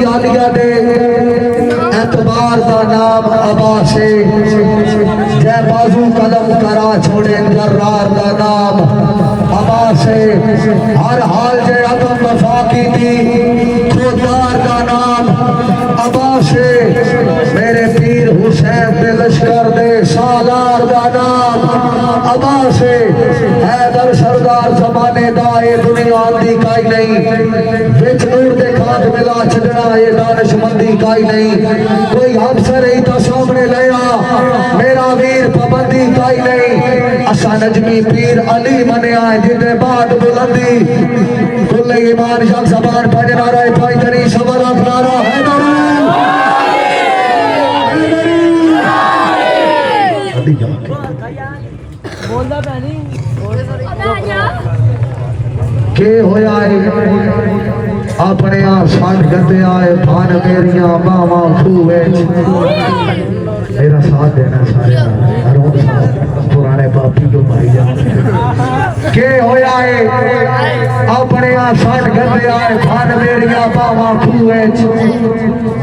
आलिया दे एतबार का नाम अबाशे जय बाजू कलम करा छोड़े जर्रार का नाम अबाशे हर हाल जे अदम वफा की थी खुदार का नाम अबाशे मेरे पीर हुसैन दे लश्कर दे सालार का नाम अबाशे हैदर सरदार जमाने दा ये दुनिया दी काई नहीं विच नूर दे खाद मिला छड़ना ये दानिशमंदी काई नहीं कोई अफसर ही तो सामने लिया मेरा वीर पाबंदी काई नहीं असा नजमी पीर अली मनिया जिदे बाद बुलंदी कुल ईमान शब जबान पंज नारा पाई तरी सबर नारा हैदर बोलदा पैनी के होया अपने आप साथ गते आए भान मेरिया बावा खूवे मेरा साथ देना सारे पुराने पापी को भाई जान के होया अपने आप साथ गते आए भान मेरिया बावा खूवे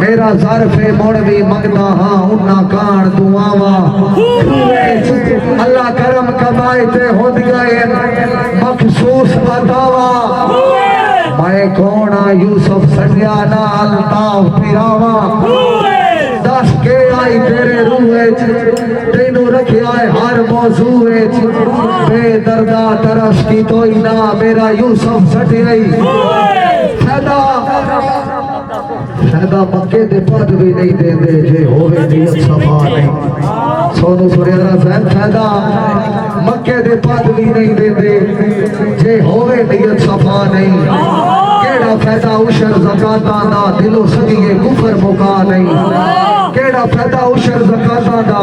मेरा ज़र्फ़े मोड़ भी मंगदा हाँ उन्ना कान दुआवा अल्लाह करम कमाए ते हो गए मखसूस बतावा मैं कौन आ यूसुफ सटिया ना अल्ताफ पिरावा दस के आई तेरे रूहे तेनू रखिया है हर मौजू बेदर्दा तरस की तो ना मेरा यूसुफ सटिया फैदा मक्के दे पद भी नहीं देंदे जे होवे नीयत सफा नहीं सोनू सुरेरा साहब फैदा मक्के दे पद भी नहीं देंदे जे होवे नीयत सफा नहीं केड़ा फैदा उशर ज़काता दा दिलो सदिए कुफर मुका नहीं केड़ा फैदा उशर ज़काता दा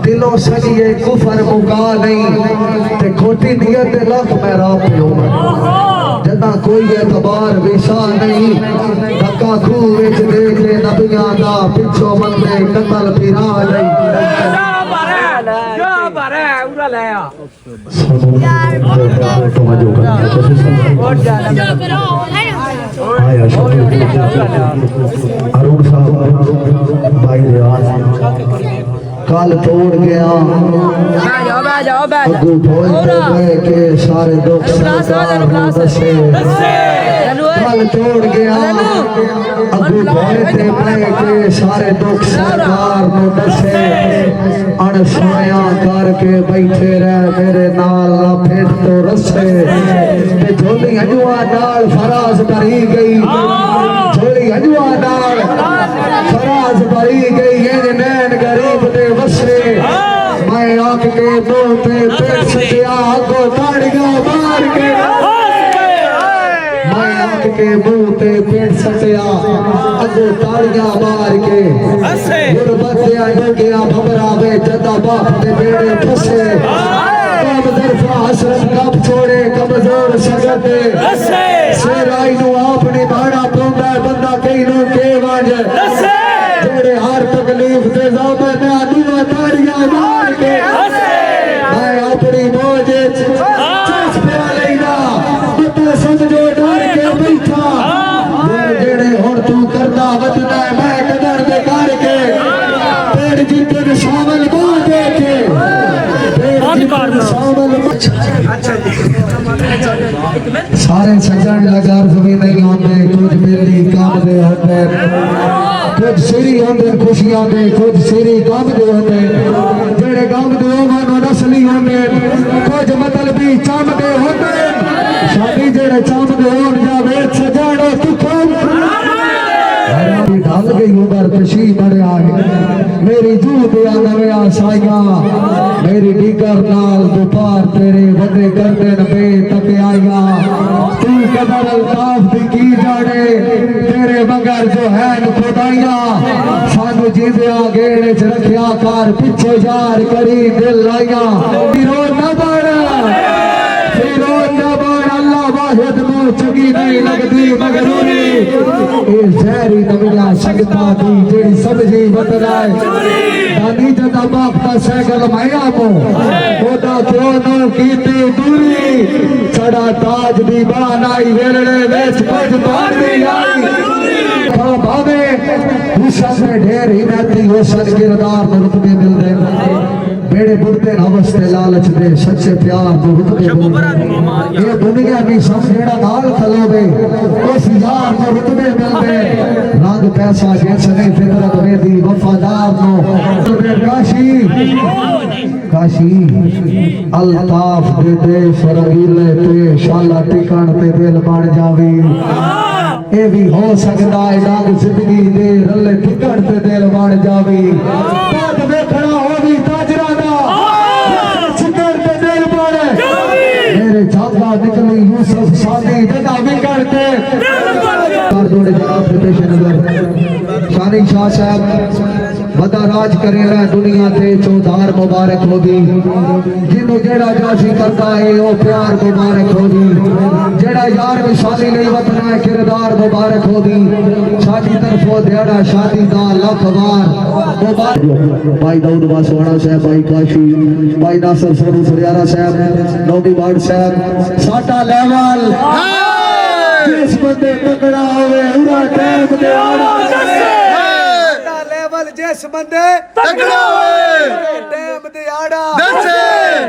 दिलो सदिए कुफर मुका नहीं ते खोटी नीयत दे लख मेरा पियो जदा कोई एतबार विशा नहीं धक्का खूह विच देख ले नबियां दा पिछो बंदे कतल फिरा नहीं अरुण साहब भाई कल तोड़ गया अगू बोलते गए के सारे दुख सरकार ने दसे कल तोड़ गया अगू बोलते गए के सारे दुख सरकार ने दसे अनसुनिया करके बैठे रह मेरे नाल ना फिर तो रसे ते झोली हजुआ नाल फराज भरी गई झोली हजुआ नाल फराज भरी गई ये नैन गरीब दे वसे मैं आंख के मुंह पे पेट सटिया को ताड़ियां मार के मैं आंख के मुंह पे पेट सटिया अगो ताड़ियां मार के गुरबतिया हो गया भबरा वे जदा बाप दे बेड़े फसे कब दरफा हसरत कब छोड़े कमजोर सगत सेराई नु आपने भाड़ा पौंदा बंदा कई नु के वाज जेड़े हर तकलीफ दे जाबे ने आदुआ ताड़ियां मार के मैं अपनी मौज चस पे लेना मत समझो डर के बैठा जेड़े हुन तू करदा वजना मैं कदर दे करके पेड़ जितने शामिल बात देखे सारे सजन लगर जमीन नहीं होते कुछ मेरी काम दे होते कुछ सिरी होते खुशियां दे कुछ सिरी काम दे होते जेड़े काम दे वो नस्ली होते कुछ मतलबी चम दे होते शादी जेड़े चम दे हो जावे सजाड़ो तुखम ढल गई उमर खुशी बढ़िया है मेरी जू दिया नवे साइया मेरी डिगर नाल दोपहर तेरे वडे करदे नबे तक आया तू कदर अल्ताफ दी की जाने तेरे मगर जो है खुदाइया सानू जींदे गेड़े च रखिया कर पिछो यार करी दिल लाइया फिरो न बड़ अल्लाह वाहिद नो चंगी नहीं लगदी मगरूरी ए जहरी नबिया संगता दी जेड़ी समझी बतलाए दादी जदा बाप दा सैकल माया मो ओदा क्यों नो कीती दूरी सड़ा ताज दी बान आई वेलड़े विच कुछ मार दी आई खा भावे हुसन में ढेर ही रहती हुसन किरदार में रुतबे मिल रहे बेड़े बुढ़ते नवस्ते लालच दे सच्चे प्यार में रुतबे मिल रहे ये दुनिया भी समझेड़ा नाल खलोवे उस यार में रुतबे मिल रहे रंग पैसा जिसने फितरत में दी वफादार नो काशी काशी अल्ताफ दे दे सरगीले ते शाला टिकण ते दिल बन जावे ये भी हो सकता है रंग जिंदगी दे रले टिकण ते दिल बन जावे बात देखना हो भी ताजरा दा टिकण ते दिल बन मेरे जागा निकली यूसुफ सादी जदा बिगड़ के जोड़े जनाब पेशनगर शानी शाह साहब बदा राज करेला दुनिया ते चौधार मुबारक होगी जिन्हों जेड़ा जासी करता है वो प्यार मुबारक होगी जेड़ा यार विशाली नहीं वतना है किरदार मुबारक होगी साडी तरफों देड़ा शादी दा लख वार मुबारक भाई दाऊद वासवाड़ा साहब भाई काशी भाई नासर सोनू फरियारा साहब नौबी बाड़ साहब साडा लेवल जिस बंदे तगड़ा होवे उड़ा टाइम दे आड़ा जिस बंदे तगड़ा होए टाइम दे आड़ा नचे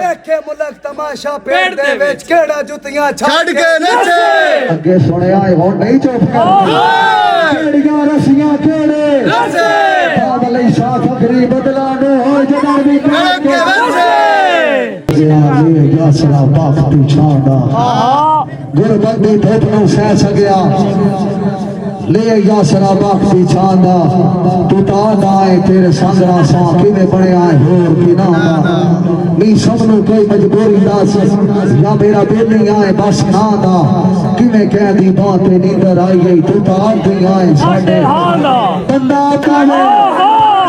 देखे मुल्क तमाशा पेड़ दे विच केड़ा जुतियां छड़ के नचे अगे सुनिया हुन नहीं चुप कर केड़ियां रसियां केड़े नचे बादल शाह फकरी बदला नो हो जदा भी के नचे या सरा बाप तू छांदा गुरबंदी धोपनो सह सगया ले या शराबा पीछांदा तू तादा है तेरे संगरा सा किने बने आए होर की ना नी सबनु कोई मजबूरी दास या मेरा दिल नहीं आए बस ना दा किने कह दी बात नींदर आई गई तू ताद दी आए साडे बंदा काले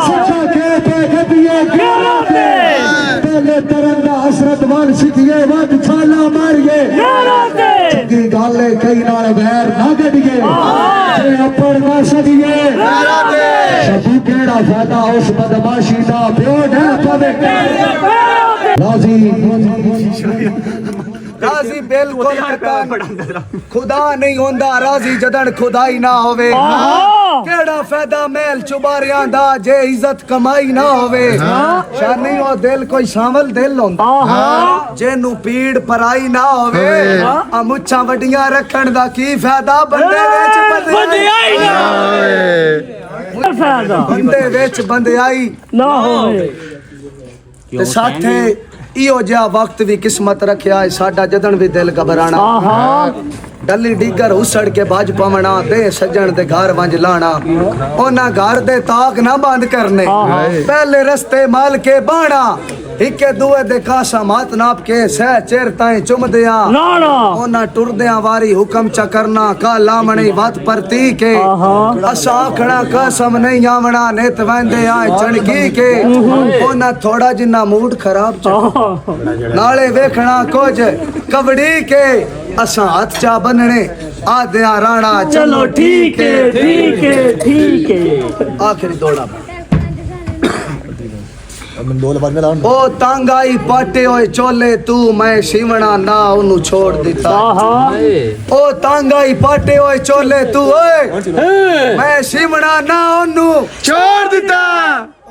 सच्चा के पे गदिए गिरते पहले तरंदा हसरत वाल सिखिए वद छाला मारिए गिरते की गाले कई नाल वैर ना गडिए जे अपर ना सदिए शबू केड़ा फायदा उस बदमाशी दा प्यो न पवे राजी राजी बिल्कुल खुदा नहीं होंदा राजी जदन खुदाई ना होवे केड़ा फायदा मेल चुबारियां दा जे इज्जत कमाई ना होवे शानी ओ दिल कोई शामिल दिल होंदा जेनु पीड़ पराई ना होवे आ मुच्छां वड्डियां रखण दा की फायदा बंदे विच बंदियाई ना होवे फायदा बंदे विच बंदियाई ना होवे ते साथे इहो जिहा वक्त भी किस्मत रखिया है साडा जदन भी दिल घबराना डली डीगर उछड़ के बाज पवना दे सजन दे घर वंज लाना ओना घर दे ताक ना बंद करने पहले रस्ते माल के बाणा इके दुए दे कासा मात नाप के सह चेर ताई चुम दिया ओना टुरदियां वारी हुक्म च करना का लामणी बात परती के असा आखना कसम नहीं आवना नित वेंदे आए चणकी के ओना थोड़ा जिन्ना मूड खराब च नाले वेखना कुछ कवड़ी के असा हाथ चा बनने आद्या राणा चलो ठीक है ठीक है ठीक है आखिरी दौड़ा ओ तांगाई पाटे ओए चोले तू मैं शिवना ना उन्नु छोड़ दिता ओ तांगाई पाटे ओए चोले तू ओए मैं शिवना ना उन्नु छोड़ दिता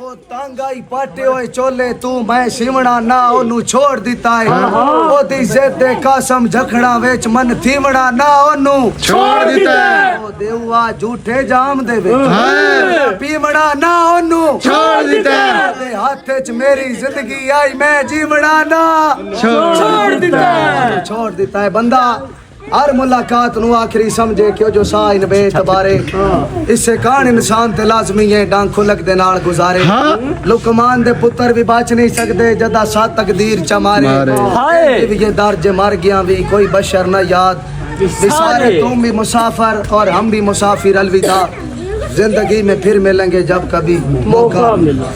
ओ तांगाई पाटे ओए चोले तू मैं शिवना ना उन्नु छोड़ दिता है ओ दी जिद दे कसम झखड़ा विच मन थीवड़ा ना उन्नु छोड़ दिता है ओ देवा झूठे जाम दे विच पीवड़ा ना उन्नु छोड़ दिता है दे हाथ च मेरी जिंदगी आई मैं जीवड़ा ना छोड़ दिता है बंदा हर मुलाकात नु आखिरी समझे क्यों जो सा इन बेतबारे इससे कान इंसान ते लाजमी है डांग खुलक दे नाल गुजारे लुकमान दे पुत्र भी बच नहीं सकदे जदा सा तकदीर च मारे हाय ये दर्ज मर गया भी कोई बशर ना याद सारे तुम भी मुसाफिर और हम भी मुसाफिर अलविदा जिंदगी में फिर मिलेंगे जब कभी मौका मिला।